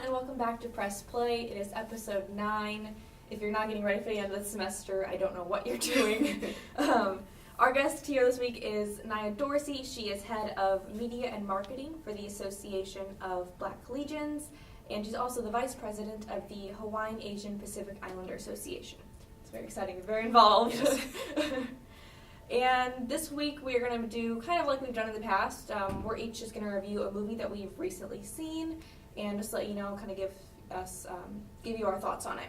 and welcome back to Press Play. It is episode 9. If you're not getting ready for the end of the semester, I don't know what you're doing. Our guest here this week is Nya Dorsey. She is head of media and marketing for the Association of Black Collegians, and she's also the vice president of the Hawaiian Asian Pacific Islander Association. It's very exciting, very involved. Yes. And this week we are going to do kind of like we've done in the past. We're each just going to review a movie that we've recently seen and just let you know, kind of give you our thoughts on it.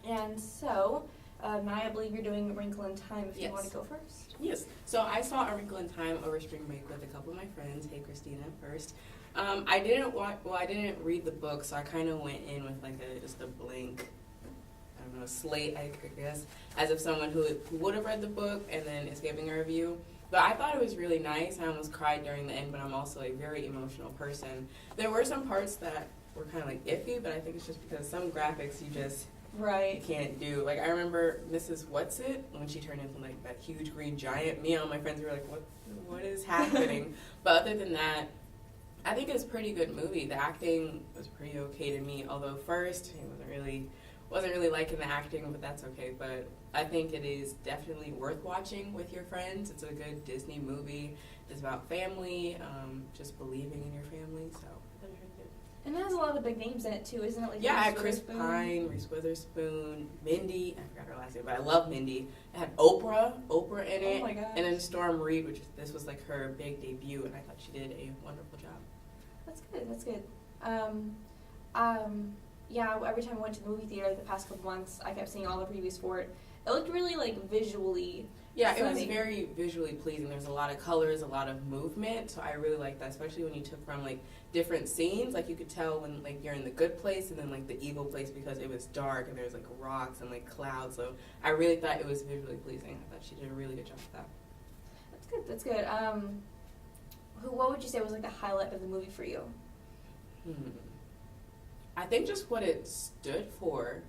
And so, Nya, I believe you're doing Wrinkle in Time if you want to go first. Yes. So I saw A Wrinkle in Time over spring break with a couple of my friends. Hey, Christina, first. I didn't read the book, so I kind of went in with just a blank, slate, I guess, as if someone who would have read the book and then is giving a review. But I thought it was really nice. I almost cried during the end, but I'm also a very emotional person. There were some parts that were kind of iffy, but I think it's just because some graphics you just can't do. I remember Mrs. What's-It, when she turned into that huge green giant. Me and all my friends were like, what is happening? But other than that, I think it was a pretty good movie. The acting was pretty okay to me, although first it wasn't really liking the acting, but that's okay. But I think it is definitely worth watching with your friends. It's a good Disney movie. It's about family, just believing in your family. So that was really good. And it has a lot of big names in it too, isn't it? Yeah, Chris Pine, Reese Witherspoon, Mindy. I forgot her last name, but I love Mindy. It had Oprah in it. Oh my gosh. And then Storm Reed, this was her big debut, and I thought she did a wonderful job. That's good. Yeah, every time I went to the movie theater the past couple months, I kept seeing all the previews for it. It looked really, visually Yeah, stunning. It was very visually pleasing. There's a lot of colors, a lot of movement, so I really liked that, especially when you took from, different scenes. You could tell when, you're in the good place and then, the evil place because it was dark and there's, rocks and, clouds. So I really thought it was visually pleasing. I thought she did a really good job with that. That's good. What would you say was, the highlight of the movie for you? I think just what it stood for,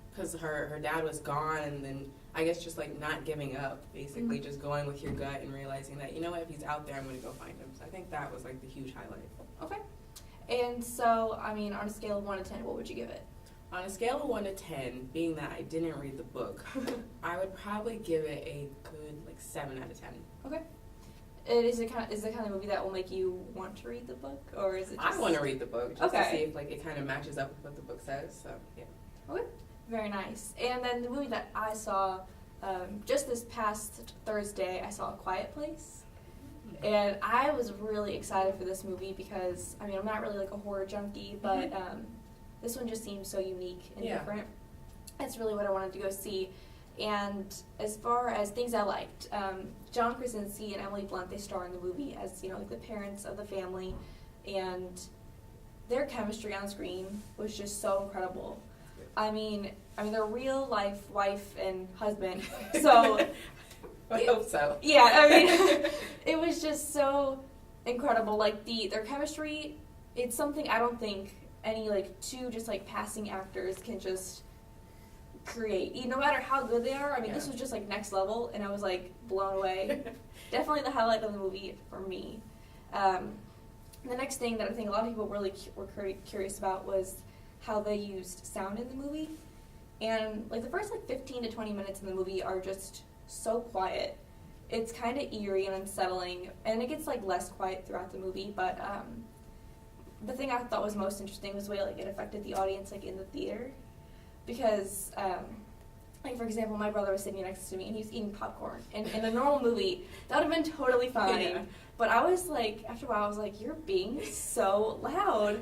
because her dad was gone, and then I guess just not giving up, basically just going with your gut and realizing that, if he's out there, I'm going to go find him. So I think that was the huge highlight. Okay. And so, on a scale of 1 to 10, what would you give it? On a scale of 1 to 10, being that I didn't read the book, I would probably give it a good 7 out of 10. Okay. Is it kind of movie that will make you want to read the book, or is it just... I want to read the book just to see if it kind of matches up with what the book says. So yeah. Okay. Very nice. And then the movie that I saw just this past Thursday, I saw A Quiet Place, and I was really excited for this movie because I'm not really a horror junkie, but this one just seemed so unique and different. That's really what I wanted to go see. And as far as things I liked, John Krasinski and Emily Blunt, they star in the movie as, the parents of the family, and their chemistry on screen was just so incredible. They're real life wife and husband, so... I hope so. Yeah, it was just so incredible. Their chemistry, it's something I don't think any, two just, passing actors can just... create, no matter how good they are. This was just next level, and I was blown away. Definitely the highlight of the movie for me. The next thing that I think a lot of people really were curious about was how they used sound in the movie, and the first 15 to 20 minutes in the movie are just so quiet. It's kind of eerie and unsettling, and it gets less quiet throughout the movie. But the thing I thought was most interesting was the way it affected the audience in the theater. Because, for example, my brother was sitting next to me and he was eating popcorn. And in a normal movie, that would have been totally fine. Yeah. But I was after a while, I was you're being so loud.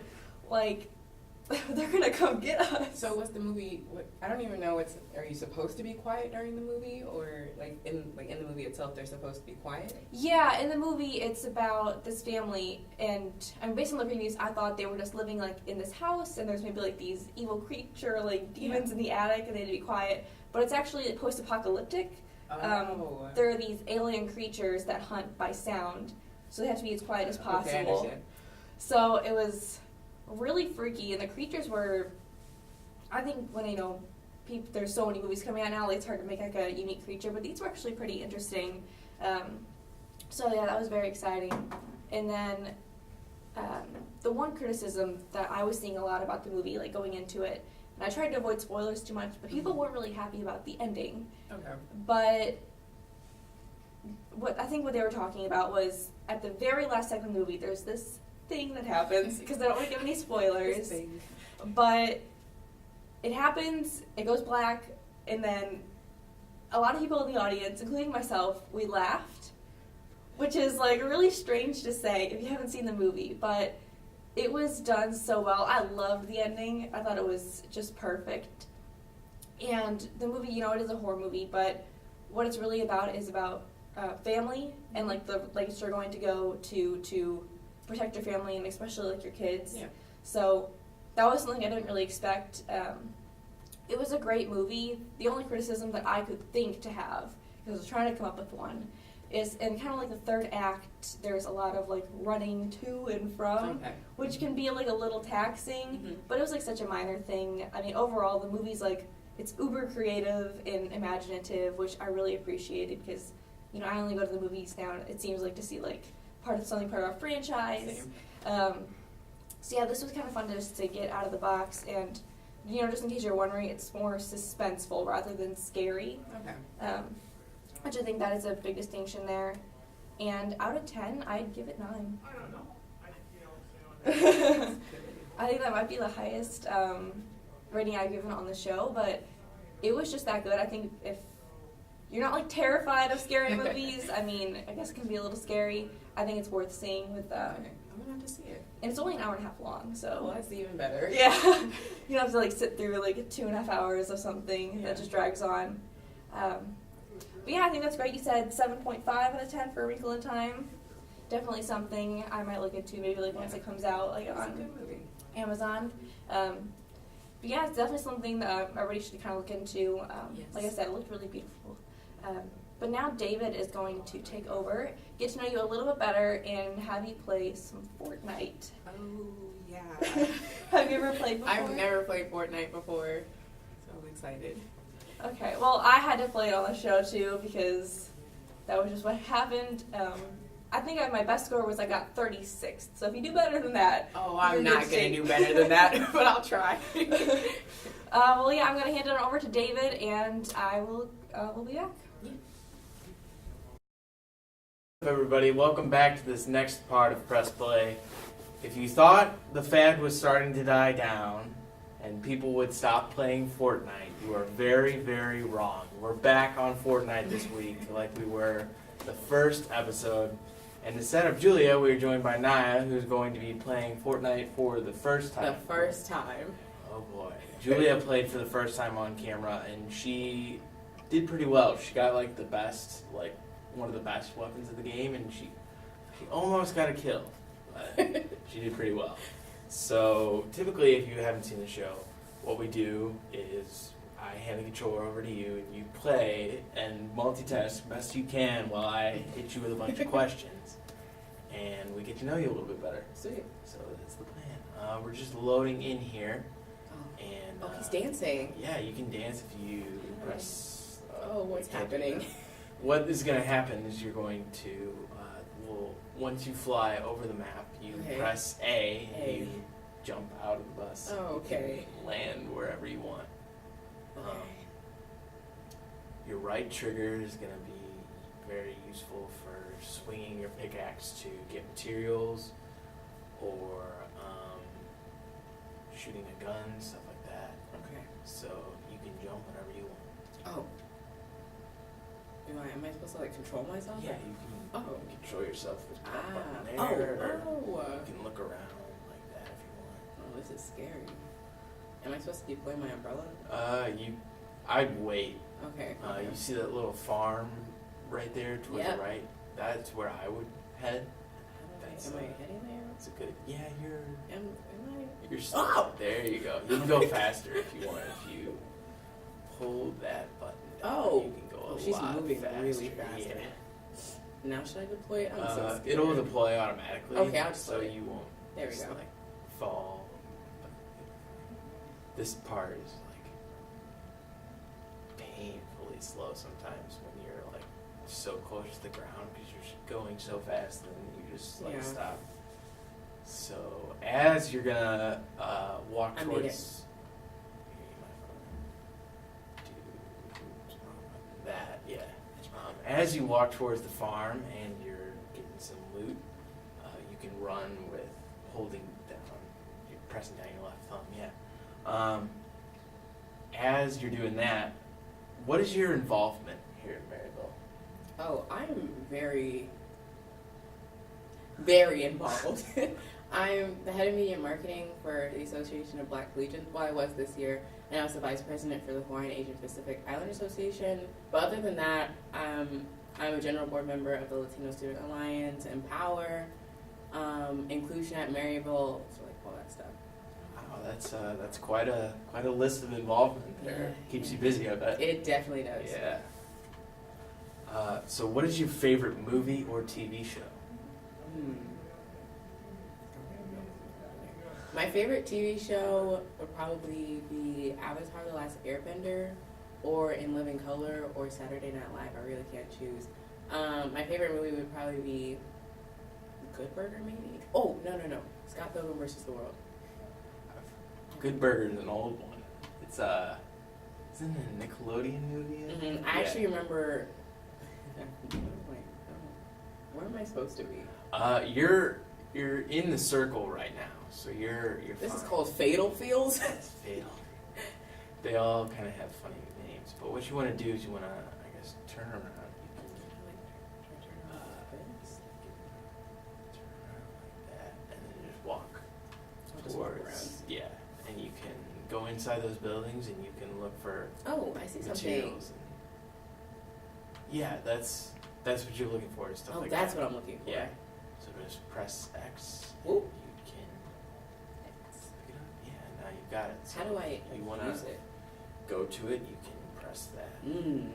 They're going to come get us. So was the movie, I don't even know, are you supposed to be quiet during the movie? Or, in the movie itself, they're supposed to be quiet? Yeah, in the movie, it's about this family, and based on the previews, I thought they were just living, in this house, and there's maybe, these evil creature, demons in the attic, and they had to be quiet. But it's actually, post-apocalyptic. Oh. There are these alien creatures that hunt by sound, so they have to be as quiet as possible. Okay, I understand. So it was really freaky, and the creatures were, I think when there's so many movies coming out now, it's hard to make a unique creature, but these were actually pretty interesting. So yeah, that was very exciting. And then the one criticism that I was seeing a lot about the movie, like going into it, and I tried to avoid spoilers too much, but people weren't really happy about the ending. Okay. But what they were talking about was at the very last second of the movie, there's this thing that happens, because I don't want to give any spoilers, but it happens, it goes black, and then a lot of people in the audience, including myself, we laughed, which is like really strange to say if you haven't seen the movie, but it was done so well. I loved the ending. I thought it was just perfect. And the movie, you know, it is a horror movie, but what it's really about is about family and like the lengths you're going to go to protect your family and especially like your kids. Yeah. So that was something I didn't really expect. It was a great movie. The only criticism that I could think to have, because I was trying to come up with one, is in kind of like the third act, there's a lot of like running to and from, which can be like a little taxing, but it was like such a minor thing. I mean, overall, the movie's like, it's uber creative and imaginative, which I really appreciated because, you know, I only go to the movies now, it seems like, to see like part of our franchise. So yeah, this was kind of fun just to get out of the box, and, you know, just in case you're wondering, it's more suspenseful rather than scary. Which I think that is a big distinction there. And out of 10, I'd give it 9. I don't know. I think that might be the highest rating I've given on the show, but it was just that good. I think if you're not like terrified of scary movies, I mean, I guess it can be a little scary. I think it's worth seeing with I'm gonna have to see it. And it's only an hour and a half long, so well, that's even better. Yeah. You don't have to like sit through like 2.5 hours of something that just drags on. But yeah, I think that's great. You said 7.5 out of 10 for A Wrinkle in Time. Definitely something I might look into, maybe like once it comes out like on Amazon. But yeah, it's definitely something that everybody should kind of look into. Like I said, it looked really beautiful. But now David is going to take over, get to know you a little bit better, and have you play some Fortnite. Oh, yeah. Have you ever played before? I've never played Fortnite before, so I'm excited. Okay, well, I had to play it on the show, too, because that was just what happened. I think my best score was I got 36th, so if you do better than that... Oh, I'm not going to do better than that, but I'll try. Well, yeah, I'm going to hand it over to David, and I will we'll be back. Yeah. Everybody, welcome back to this next part of Press Play. If you thought the fad was starting to die down and people would stop playing Fortnite, you are very, very wrong. We're back on Fortnite this week like we were the first episode. And instead of Julia, we are joined by Nya, who's going to be playing Fortnite for the first time. The first time. Oh boy. Julia played for the first time on camera, and she did pretty well. She got like the best, like one of the best weapons of the game, and she almost got a kill. But she did pretty well. So typically, if you haven't seen the show, what we do is I hand the controller over to you, and you play and multitask best you can while I hit you with a bunch of questions, and we get to know you a little bit better. Sweet. So that's the plan. We're just loading in here, and he's dancing. Yeah, you can dance if you press. What's happening? What is going to happen is you're going to, once you fly over the map, you press A, and you jump out of the bus. Oh, okay. You land wherever you want. Your right trigger is going to be very useful for swinging your pickaxe to get materials or shooting a gun, stuff like that. Okay. So you can jump whenever you want. Oh. Am I supposed to like control myself? Yeah, you can control yourself with that button there. You can look around like that if you want. Oh, this is scary. Am I supposed to keep playing my umbrella? I'd wait. Okay. You see that little farm right there towards the right? That's where I would head. Am I heading there? That's a good. Yeah, you're. Am I? You're. Oh! There you go. You can go faster if you want. If you hold that button down, you can go a she's lot moving faster. really fast. Yeah. Now should I deploy it? I'm so scared. It'll deploy automatically. Okay, I'll just so you won't. There we just, go. Like fall. This part is like painfully slow sometimes when you're like so close to the ground because you're going so fast and you just like stop So as you're gonna walk I made towards that, yeah. As you walk towards the farm and you're getting some loot, you can run with holding down, you're pressing down your left thumb, yeah. As you're doing that, what is your involvement here in Maryville? Oh, I'm very, very involved. I'm the head of media marketing for the Association of Black Collegians. Well, I was this year, and I was the vice president for the Hawaiian Asian Pacific Islander Association. But other than that, I'm a general board member of the Latino Student Alliance, Empower, Inclusion at Maryville, so like all that stuff. Wow, that's quite a list of involvement there. Yeah. Keeps you busy, I bet. It definitely does. Yeah. So what is your favorite movie or TV show? My favorite TV show would probably be Avatar: The Last Airbender, or In Living Color, or Saturday Night Live. I really can't choose. My favorite movie would probably be Good Burger, maybe. Oh, no. Scott Pilgrim versus the World. Good Burger is an old one. It's isn't it a Nickelodeon movie? Mm-hmm. I actually remember. Where am I supposed to be? You're in the circle right now, so you're This is fine. called Fatal Fields. It's fatal. They all kind of have funny names, but what you want to do is you want to, I guess, turn around. Turn around like that, and then just walk Just walk towards. around. Yeah, and you can go inside those buildings, and you can look for Oh, I see something. materials. Yeah, that's what you're looking for. Stuff Oh, like that's that. what I'm looking for. Yeah. So just press X. Ooh. You can pick it up. Yeah, now you've got it. So How do I you wanna use it? go to it, you can press that. Mm. And now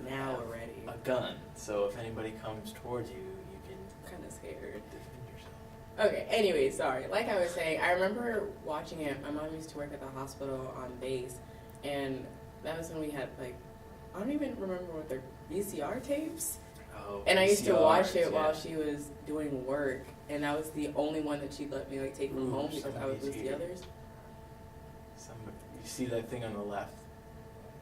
you Now have we're ready. a gun. So if anybody comes towards you, you can I'm kind of scared. defend yourself. Okay, anyway, sorry. Like I was saying, I remember watching it. My mom used to work at the hospital on base, and that was when we had, like, I don't even remember what they're VCR tapes. Oh, And I used to watch it VCRs, while yeah. she was doing work, and that was the only one that she'd let me, like, take from Ooh, home because I would lose the somebody's others. You see that thing on the left?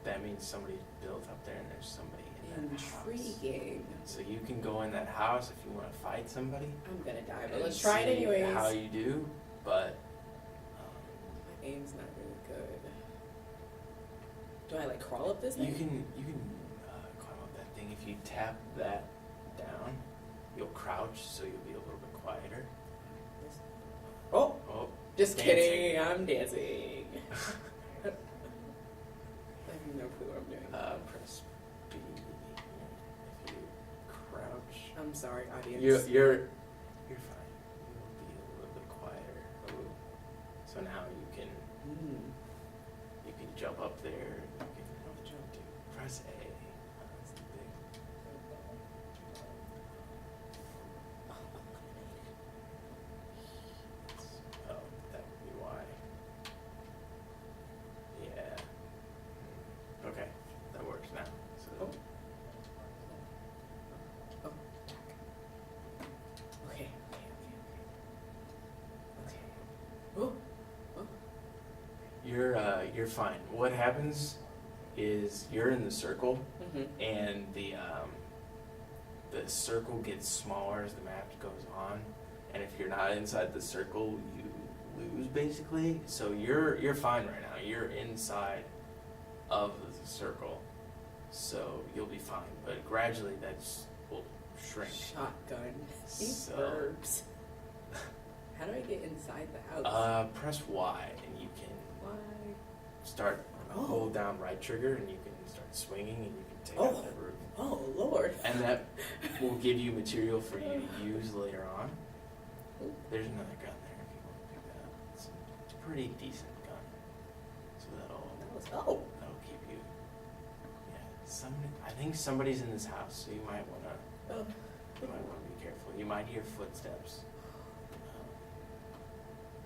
That means somebody's built up there, and there's somebody in that house. Intriguing. So you can go in that house if you want to fight somebody. I'm gonna die, but and let's try it see anyways. How you do, but My aim's not really good. Do I, like, crawl up this you thing? can climb up that thing. If you tap that down, you'll crouch, so you'll be a little bit quieter. Oh, Oh, just dancing. kidding. I'm dancing. I have no clue what I'm doing. press B. If you crouch, I'm sorry, audience. you're fine. You'll be a little bit quieter. Ooh. So now you can jump up there. You can jump to press A. That's the thing. Oh, that would be why. Yeah. Okay, that works now. So Oh. Oh. Okay. Oh. you're fine. What happens is you're in the circle, Mm-hmm. and the circle gets smaller as the map goes on, and if you're not inside the circle, you lose basically. So you're fine right now. You're inside of the circle, so you'll be fine. But gradually that will shrink. Shotgun. These So- verbs. How do I get inside the house? Press Y, and you can Why? start. Oh. Hold down right trigger, and you can start swinging, and you can take Oh. out the roof. Oh, Lord. And that will give you material for you to use later on. Ooh. There's another gun there if you want to pick that up. It's a pretty decent gun. So that'll keep you. Yeah, I think somebody's in this house, so you might wanna be careful. You might hear footsteps.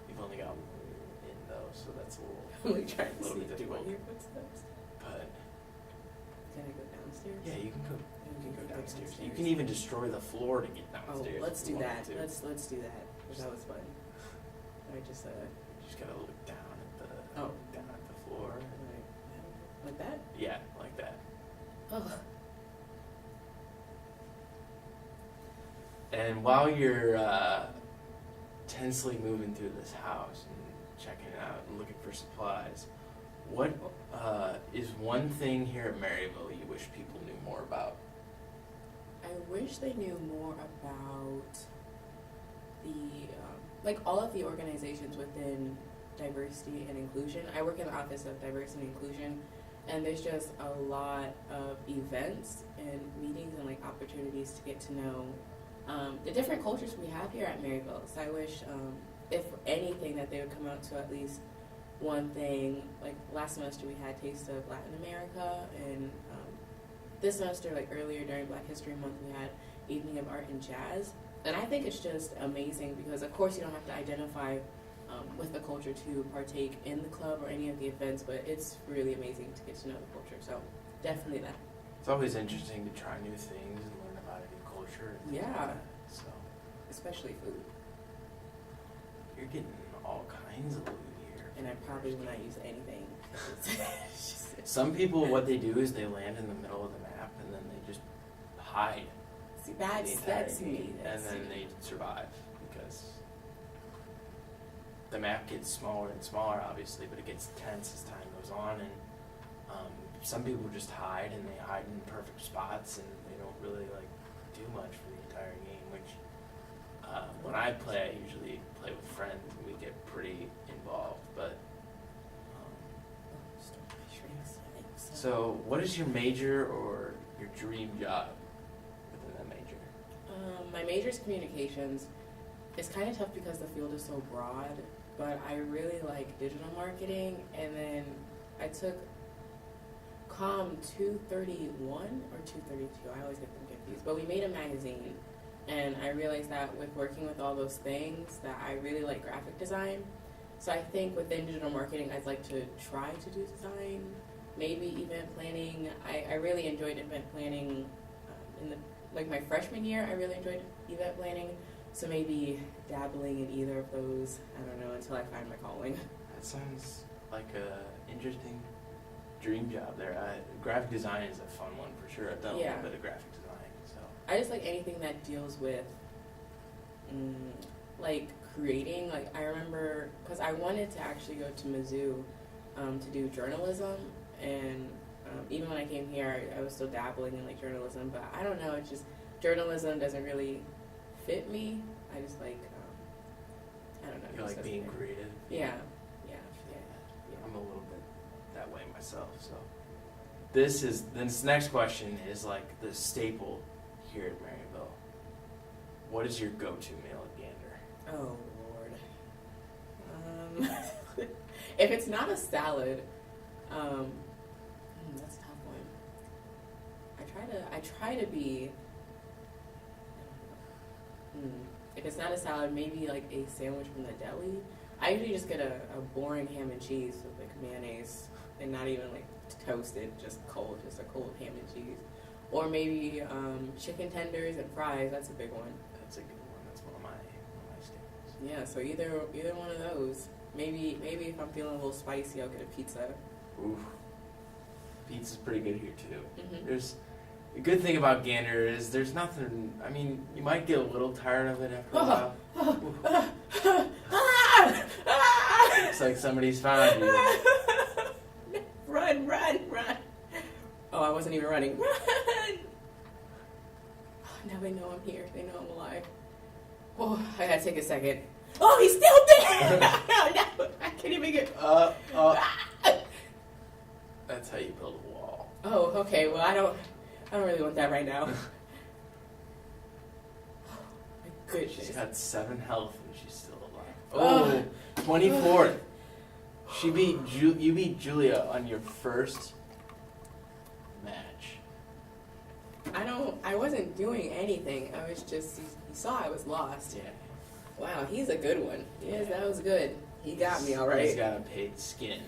You've only got one in though, so that's a little. I'm like trying to little see. bit Do I difficult. hear footsteps? But Can I go downstairs? yeah, you can go. You You can go downstairs. You can even destroy the floor to get Oh, downstairs. let's if do you that. wanted to. Let's do that. That was fun. I just You just gotta look down at the down at the floor. like that. Yeah, like that. Oh. And while you're tensely moving through this house and checking it out and looking for supplies, what is one thing here at Maryville you wish people knew more about? I wish they knew more about the like all of the organizations within diversity and inclusion. I work in the Office of Diversity and Inclusion, and there's just a lot of events and meetings and like opportunities to get to know the different cultures we have here at Maryville. So I wish, if anything, that they would come out to at least one thing. Like last semester we had Taste of Latin America, and this semester, like earlier during Black History Month, we had Evening of Art and Jazz. And I think it's just amazing because, of course, you don't have to identify with the culture to partake in the club or any of the events, but it's really amazing to get to know the culture. So definitely that. It's always interesting to try new things and learn about a new culture. And things like Yeah. that. So Especially food. you're getting all kinds of loot here. And I probably will not use anything. Some people, what they do is they land in the middle of the map and then they just hide. See, the entire that's game, me. and then they survive because the map gets smaller and smaller, obviously, but it gets tense as time goes on, and some people just hide, and they hide in perfect spots, and they don't really like do much for the entire game. Which when I play, I usually play with friends, and we get pretty involved. But so, what is your major or your dream job within that major? My major is communications. It's kind of tough because the field is so broad, but I really like digital marketing. And then I took COM 231 or 232. I always get them confused. But we made a magazine, and I realized that with working with all those things, that I really like graphic design. So I think within digital marketing, I'd like to try to do design, maybe event planning. I really enjoyed event planning in my freshman year. I really enjoyed event planning. So maybe dabbling in either of those, I don't know, until I find my calling. That sounds like a interesting dream job there. Graphic design is a fun one for sure. I've done a little bit of graphic design. So I just like anything that deals with, like creating. Like I remember, because I wanted to actually go to Mizzou to do journalism, and even when I came here, I was still dabbling in like journalism. But I don't know, it's just journalism doesn't really fit me. I just like, I don't know. you like being creative. Yeah. I'm a little bit that way myself. So this next question is like the staple here at Maryville. What is your go-to meal at Gander? Oh Lord. If it's not a salad, that's a tough one. I try to be. If it's not a salad, maybe like a sandwich from the deli. I usually just get a boring ham and cheese with like mayonnaise and not even like toasted, just cold, just a cold ham and cheese. Or maybe chicken tenders and fries. That's a big one. That's a good one. That's one of my staples. Yeah, so either one of those. Maybe if I'm feeling a little spicy, I'll get a pizza. Oof. Pizza's pretty good here too. Mm-hmm. There's the good thing about Gander is there's nothing. I mean, you might get a little tired of it after a while. Looks like somebody's found you. Run. Oh, I wasn't even running. Run! Now they know I'm here. They know I'm alive. Oh, I gotta take a second. Oh, he's still there! No, I can't even get... That's how you build a wall. Oh, okay. Well, I don't really want that right now. Oh, my goodness. She's got 7 health and she's still alive. Oh, 24th. You beat Julia on your first match. I wasn't doing anything. I was just, he saw I was lost. Yeah. Wow, he's a good one. Yes, that was good. He got me all right. He's got a paid skin.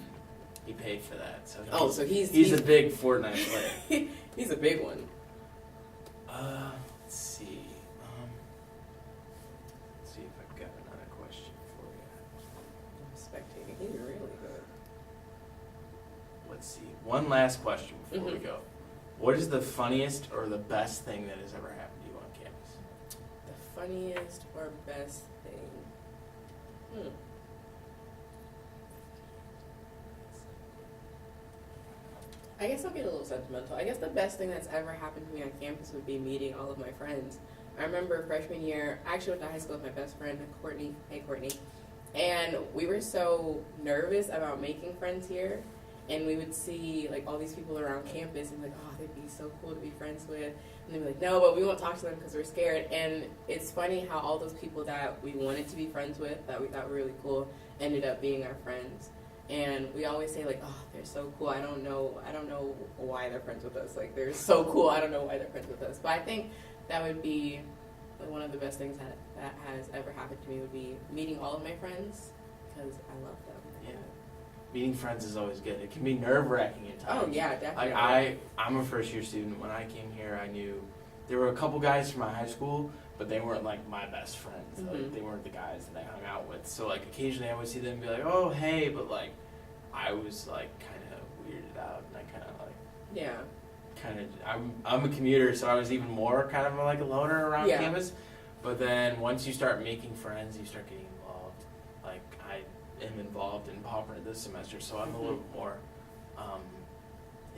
He paid for that. So he's a big Fortnite player. He's a big one. Let's see. Let's see if I've got another go. What is the funniest or the best thing that has ever happened to you on campus? The funniest or best thing? I guess I'll get a little sentimental. I guess the best thing that's ever happened to me on campus would be meeting all of my friends. I remember freshman year, I actually went to high school with my best friend, Courtney. Hey, Courtney. And we were so nervous about making friends here. And we would see like all these people around campus and like, oh, they'd be so cool to be friends with. And they'd be like, no, but we won't talk to them because we're scared. And it's funny how all those people that we wanted to be friends with, that we thought were really cool, ended up being our friends. And we always say like, oh, they're so cool. I don't know why they're friends with us. Like, they're so cool. I don't know why they're friends with us. But I think that would be one of the best things that has ever happened to me would be meeting all of my friends because I love them. Yeah. Meeting friends is always good. It can be nerve-wracking at times. Oh, yeah, definitely. Like I'm a first-year student. When I came here, I knew there were a couple guys from my high school, but they weren't like my best friends. Mm-hmm. Like, they weren't the guys that I hung out with. So like occasionally I would see them and be like, oh, hey, but like I was like kind of weirded out, and I kind of like Yeah. I'm a commuter, so I was even more kind of like a loner around Yeah. campus. But then once you start making friends, you start getting involved. Like I am involved in Pauper this semester, so I'm a little bit more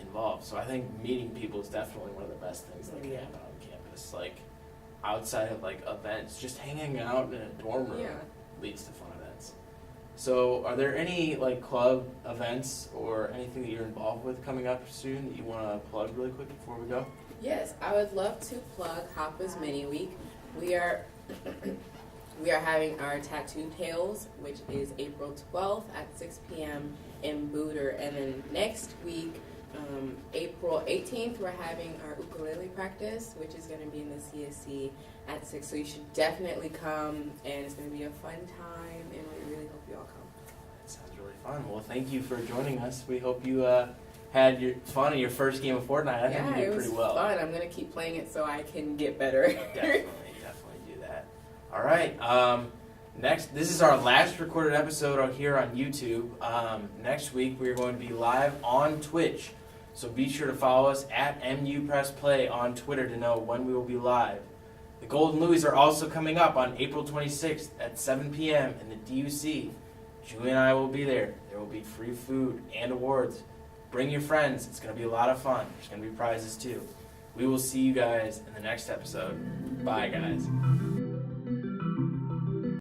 involved. So I think meeting people is definitely one of the best things that can happen on campus. Like outside of like events, just hanging out in a dorm room leads to fun events. So are there any like club events or anything that you're involved with coming up soon that you want to plug really quick before we go? Yes, I would love to plug Hoppa's Mini Week. We are having our Tattoo Tales, which is April 12th at 6 p.m. in Booter. And then next week, April 18th, we're having our ukulele practice, which is going to be in the CSC at 6. So you should definitely come, and it's going to be a fun time, and we really hope you all come. That sounds really fun. Well, thank you for joining us. We hope you had your fun in your first game of Fortnite. I think you did pretty well. Fun. I'm going to keep playing it so I can get better. Definitely do that. All right. Next, this is our last recorded episode out here on YouTube. Next week, we're going to be live on Twitch. So be sure to follow us at MUPressPlay on Twitter to know when we will be live. The Golden Louis are also coming up on April 26th at 7 p.m. in the DUC. Julie and I will be there. There will be free food and awards. Bring your friends. It's going to be a lot of fun. There's going to be prizes too. We will see you guys in the next episode. Bye, guys.